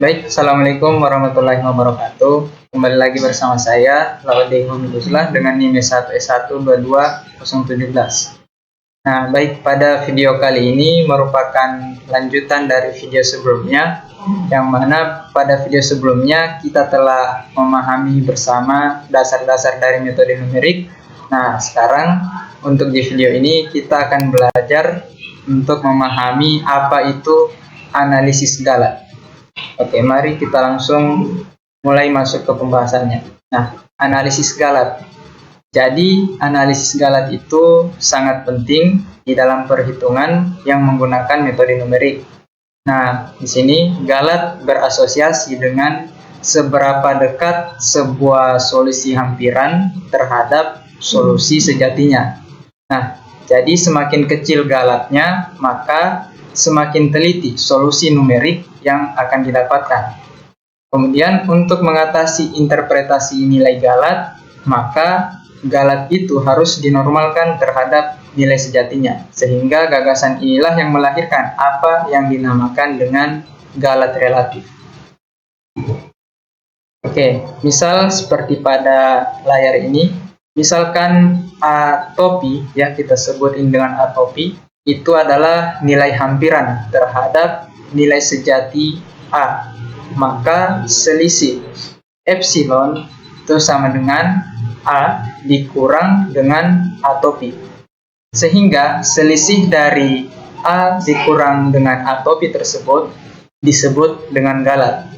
Assalamualaikum warahmatullahi wabarakatuh. Kembali lagi bersama saya, Laude Hamidullah dengan NIM 1S122-017. Nah, pada video kali ini merupakan lanjutan dari video sebelumnya, yang mana pada video sebelumnya kita telah memahami bersama dasar-dasar dari metode numerik. Nah, sekarang untuk di video ini kita akan belajar untuk memahami apa itu analisis galat. Oke, mari kita langsung mulai masuk ke pembahasannya. Nah, analisis galat. Jadi, analisis galat itu sangat penting di dalam perhitungan yang menggunakan metode numerik. Nah, di sini galat berasosiasi dengan seberapa dekat sebuah solusi hampiran terhadap solusi sejatinya. Nah, jadi semakin kecil galatnya, maka semakin teliti solusi numerik yang akan didapatkan. Kemudian untuk mengatasi interpretasi nilai galat, maka galat itu harus dinormalkan terhadap nilai sejatinya. Sehingga gagasan inilah yang melahirkan apa yang dinamakan dengan galat relatif. Oke, misal seperti pada layar ini, misalkan A topi, ya kita sebutin dengan A topi, itu adalah nilai hampiran terhadap nilai sejati A. Maka selisih epsilon itu sama dengan A dikurang dengan A topi. Sehingga selisih dari A dikurang dengan A topi tersebut disebut dengan galat.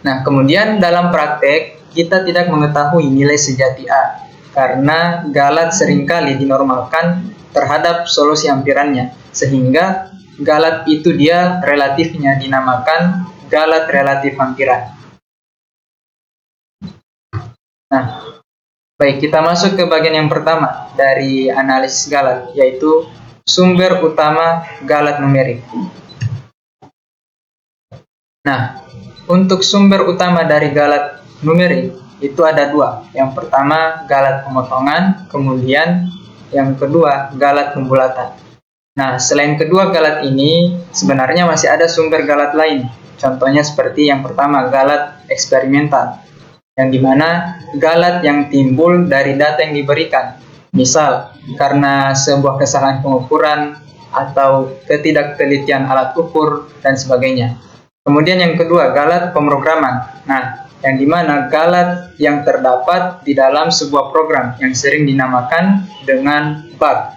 Nah, kemudian dalam praktek kita tidak mengetahui nilai sejati A karena galat seringkali dinormalkan terhadap solusi hampirannya, sehingga galat itu dia relatifnya dinamakan galat relatif hampiran. Nah, baik, kita masuk ke bagian yang pertama dari analisis galat, yaitu sumber utama galat numerik. Nah, untuk sumber utama dari galat numerik itu ada dua. Yang pertama galat pemotongan, kemudian yang kedua galat pembulatan. Nah, selain kedua galat ini, sebenarnya masih ada sumber galat lain. Contohnya seperti yang pertama, galat eksperimental, yang dimana galat yang timbul dari data yang diberikan. Misal, karena sebuah kesalahan pengukuran atau ketidaktelitian alat ukur, dan sebagainya. Kemudian yang kedua, galat pemrograman. Nah, yang dimana galat yang terdapat di dalam sebuah program yang sering dinamakan dengan bug.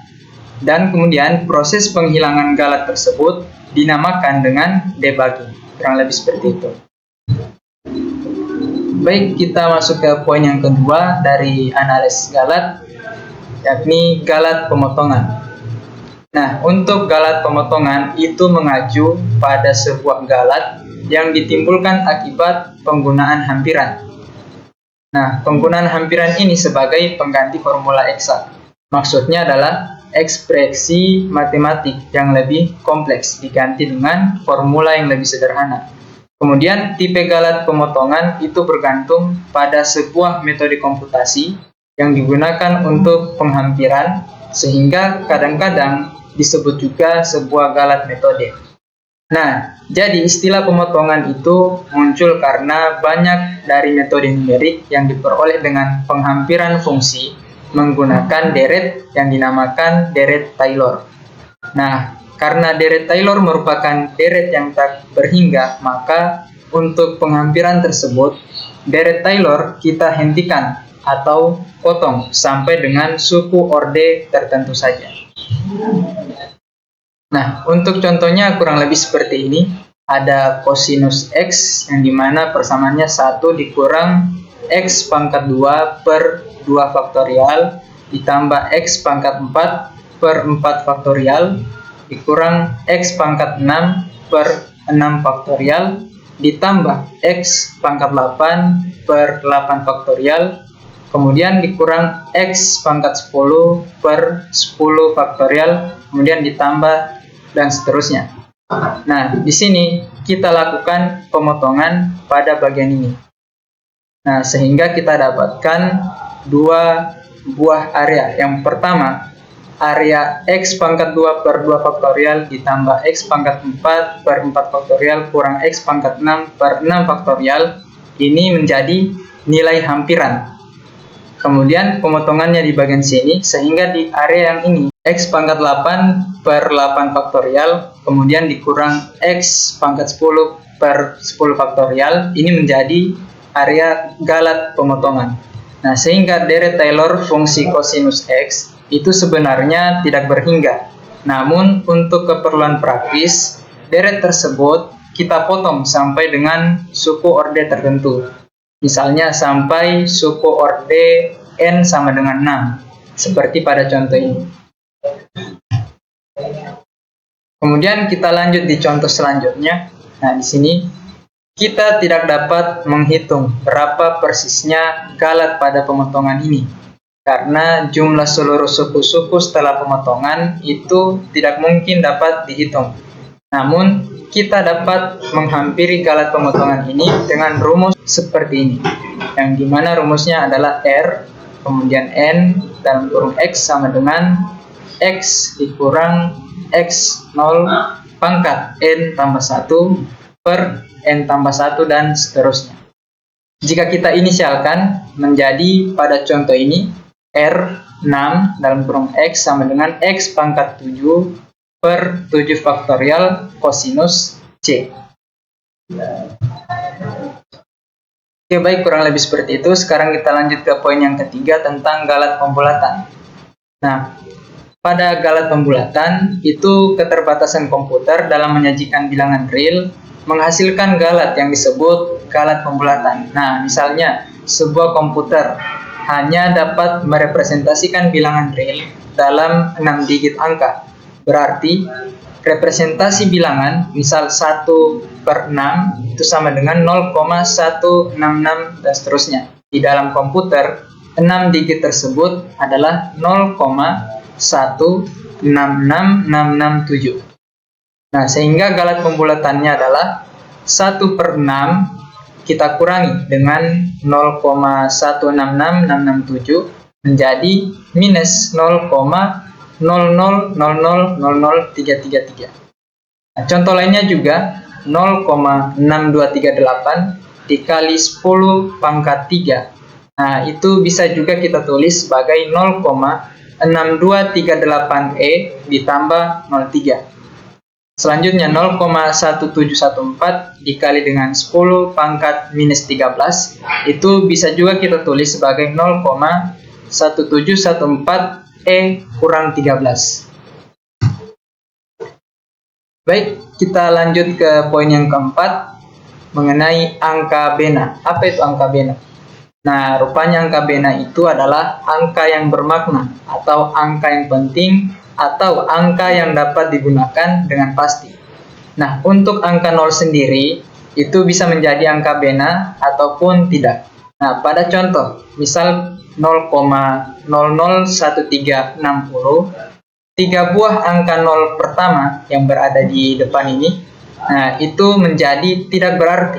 Dan kemudian proses penghilangan galat tersebut dinamakan dengan debugging. Kurang lebih seperti itu. Baik, kita masuk ke poin yang kedua dari analisis galat, yakni galat pemotongan. Nah, untuk galat pemotongan itu mengacu pada sebuah galat yang ditimbulkan akibat penggunaan hampiran. Nah, penggunaan hampiran ini sebagai pengganti formula eksak. Maksudnya adalah ekspresi matematik yang lebih kompleks diganti dengan formula yang lebih sederhana. Kemudian tipe galat pemotongan itu bergantung pada sebuah metode komputasi yang digunakan untuk penghampiran, sehingga kadang-kadang disebut juga sebuah galat metode. Nah, jadi istilah pemotongan itu muncul karena banyak dari metode numerik yang diperoleh dengan penghampiran fungsi menggunakan deret yang dinamakan deret Taylor. Nah, karena deret Taylor merupakan deret yang tak berhingga, maka untuk penghampiran tersebut, deret Taylor kita hentikan atau potong sampai dengan suku orde tertentu saja. Nah, untuk contohnya kurang lebih seperti ini. Ada kosinus X yang dimana persamaannya 1 dikurang X pangkat 2 per 2 faktorial ditambah X pangkat 4 per 4 faktorial dikurang X pangkat 6 per 6 faktorial ditambah X pangkat 8 per 8 faktorial, kemudian dikurang X pangkat 10 per 10 faktorial, kemudian ditambah dan seterusnya. Nah, di sini kita lakukan pemotongan pada bagian ini. Nah, sehingga kita dapatkan dua buah area. Yang pertama, area X pangkat 2 per 2 faktorial ditambah X pangkat 4 per 4 faktorial kurang X pangkat 6 per 6 faktorial ini menjadi nilai hampiran. Kemudian pemotongannya di bagian sini, sehingga di area yang ini X pangkat 8 per 8 faktorial, kemudian dikurang X pangkat 10 per 10 faktorial, ini menjadi area galat pemotongan. Nah, sehingga deret Taylor fungsi kosinus X itu sebenarnya tidak berhingga. Namun, untuk keperluan praktis, deret tersebut kita potong sampai dengan suku orde tertentu. Misalnya sampai suku orde N sama dengan 6, seperti pada contoh ini. Kemudian kita lanjut di contoh selanjutnya. Nah, di sini kita tidak dapat menghitung berapa persisnya galat pada pemotongan ini, karena jumlah seluruh suku-suku setelah pemotongan itu tidak mungkin dapat dihitung. Namun, kita dapat menghampiri galat pemotongan ini dengan rumus seperti ini, yang dimana rumusnya adalah R, kemudian N dalam kurung X sama dengan X dikurang X0 pangkat N tambah 1 per N tambah 1 dan seterusnya. Jika kita inisialkan menjadi pada contoh ini R6 dalam kurung X sama dengan X pangkat 7 per 7 faktorial kosinus C. Oke, baik, kurang lebih seperti itu. Sekarang kita lanjut ke poin yang ketiga tentang galat pembulatan. Nah, pada galat pembulatan itu keterbatasan komputer dalam menyajikan bilangan real menghasilkan galat yang disebut galat pembulatan. Nah, misalnya sebuah komputer hanya dapat merepresentasikan bilangan real dalam 6 digit angka. Berarti representasi bilangan misal 1 per 6 itu sama dengan 0,166 dan seterusnya. Di dalam komputer 6 digit tersebut adalah 0,166667. Nah, sehingga galat pembulatannya adalah 1 per 6 kita kurangi dengan 0,166667 menjadi minus 0,00000333. Nah, contoh lainnya juga 0,6238 dikali 10 pangkat 3. Nah, itu bisa juga kita tulis sebagai 0,6238E ditambah 03. Selanjutnya 0,1714 dikali dengan 10 pangkat minus 13. Itu bisa juga kita tulis sebagai 0,1714E kurang 13. Baik, kita lanjut ke poin yang keempat mengenai angka bena. Apa itu angka bena? Nah, rupanya angka bena itu adalah angka yang bermakna atau angka yang penting atau angka yang dapat digunakan dengan pasti. Nah, untuk angka 0 sendiri itu bisa menjadi angka bena ataupun tidak. Nah, pada contoh, misal 0,001360, 3 buah angka 0 pertama yang berada di depan ini, nah itu menjadi tidak berarti.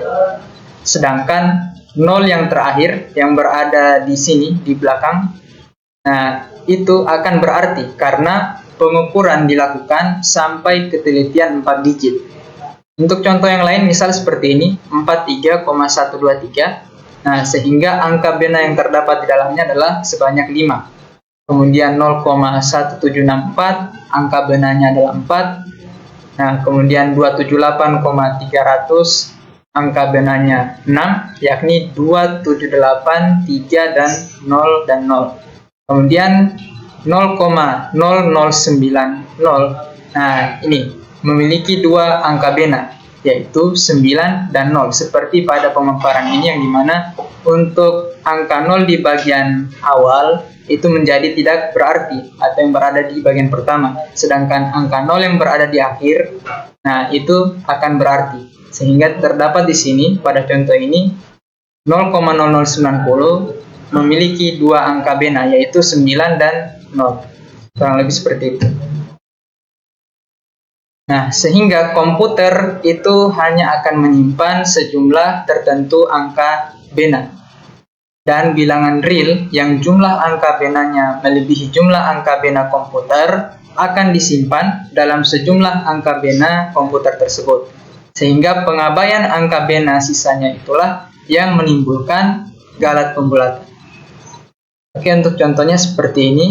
Sedangkan 0 yang terakhir yang berada di sini, di belakang, nah itu akan berarti karena pengukuran dilakukan sampai ketelitian 4 digit. Untuk contoh yang lain, misal seperti ini, 43,123, nah sehingga angka bena yang terdapat di dalamnya adalah sebanyak 5. Kemudian 0,1764, angka benanya adalah 4. Nah, kemudian 278,300, angka benanya 6, yakni 278, 3, dan 0, dan 0. Kemudian 0,0090, nah ini memiliki 2 angka bena, yaitu 9 dan 0. Seperti pada pemaparan ini yang dimana untuk angka 0 di bagian awal itu menjadi tidak berarti atau yang berada di bagian pertama, sedangkan angka 0 yang berada di akhir, nah itu akan berarti. Sehingga terdapat di sini pada contoh ini 0,0090 memiliki 2 angka bena, yaitu 9 dan 0. Kurang lebih seperti itu. Nah, sehingga komputer itu hanya akan menyimpan sejumlah tertentu angka bena. dan bilangan real yang jumlah angka benanya melebihi jumlah angka bena komputer akan disimpan dalam sejumlah angka bena komputer tersebut. Sehingga pengabaian angka bena sisanya itulah yang menimbulkan galat pembulatan. Oke, untuk contohnya seperti ini.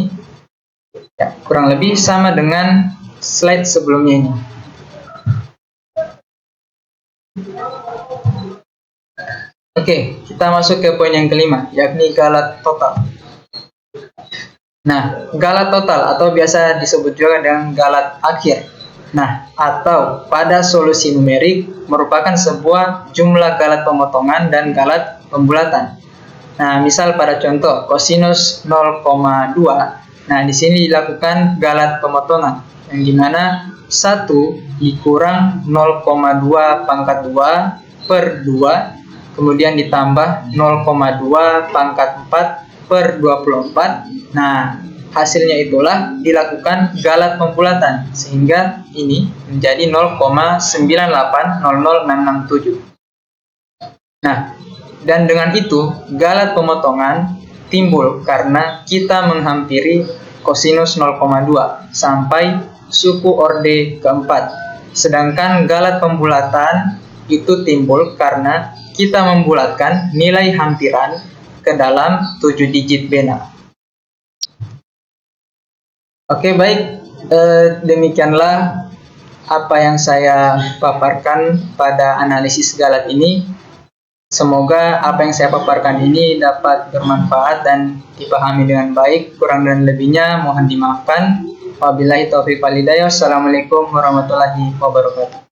Ya, kurang lebih sama dengan slide sebelumnya ini. Oke, kita masuk ke poin yang kelima, yakni galat total. Nah, galat total atau biasa disebut juga dengan galat akhir. Nah, atau pada solusi numerik merupakan sebuah jumlah galat pemotongan dan galat pembulatan. Nah, misal pada contoh kosinus 0,2. Nah, di sini dilakukan galat pemotongan yang dimana 1 dikurang 0,2 pangkat 2 per 2 kemudian ditambah 0,2 pangkat 4 per 24. Nah, hasilnya itulah dilakukan galat pembulatan, sehingga ini menjadi 0,9800667. Nah, dan dengan itu, galat pemotongan timbul karena kita menghampiri kosinus 0,2 sampai suku orde keempat. Sedangkan galat pembulatan itu timbul karena kita membulatkan nilai hampiran ke dalam 7 digit bena. Oke, baik. Demikianlah apa yang saya paparkan pada analisis galat ini. Semoga apa yang saya paparkan ini dapat bermanfaat dan dipahami dengan baik. Kurang dan lebihnya mohon dimaafkan. Wabillahi taufiq wal hidayah. Wassalamualaikum warahmatullahi wabarakatuh.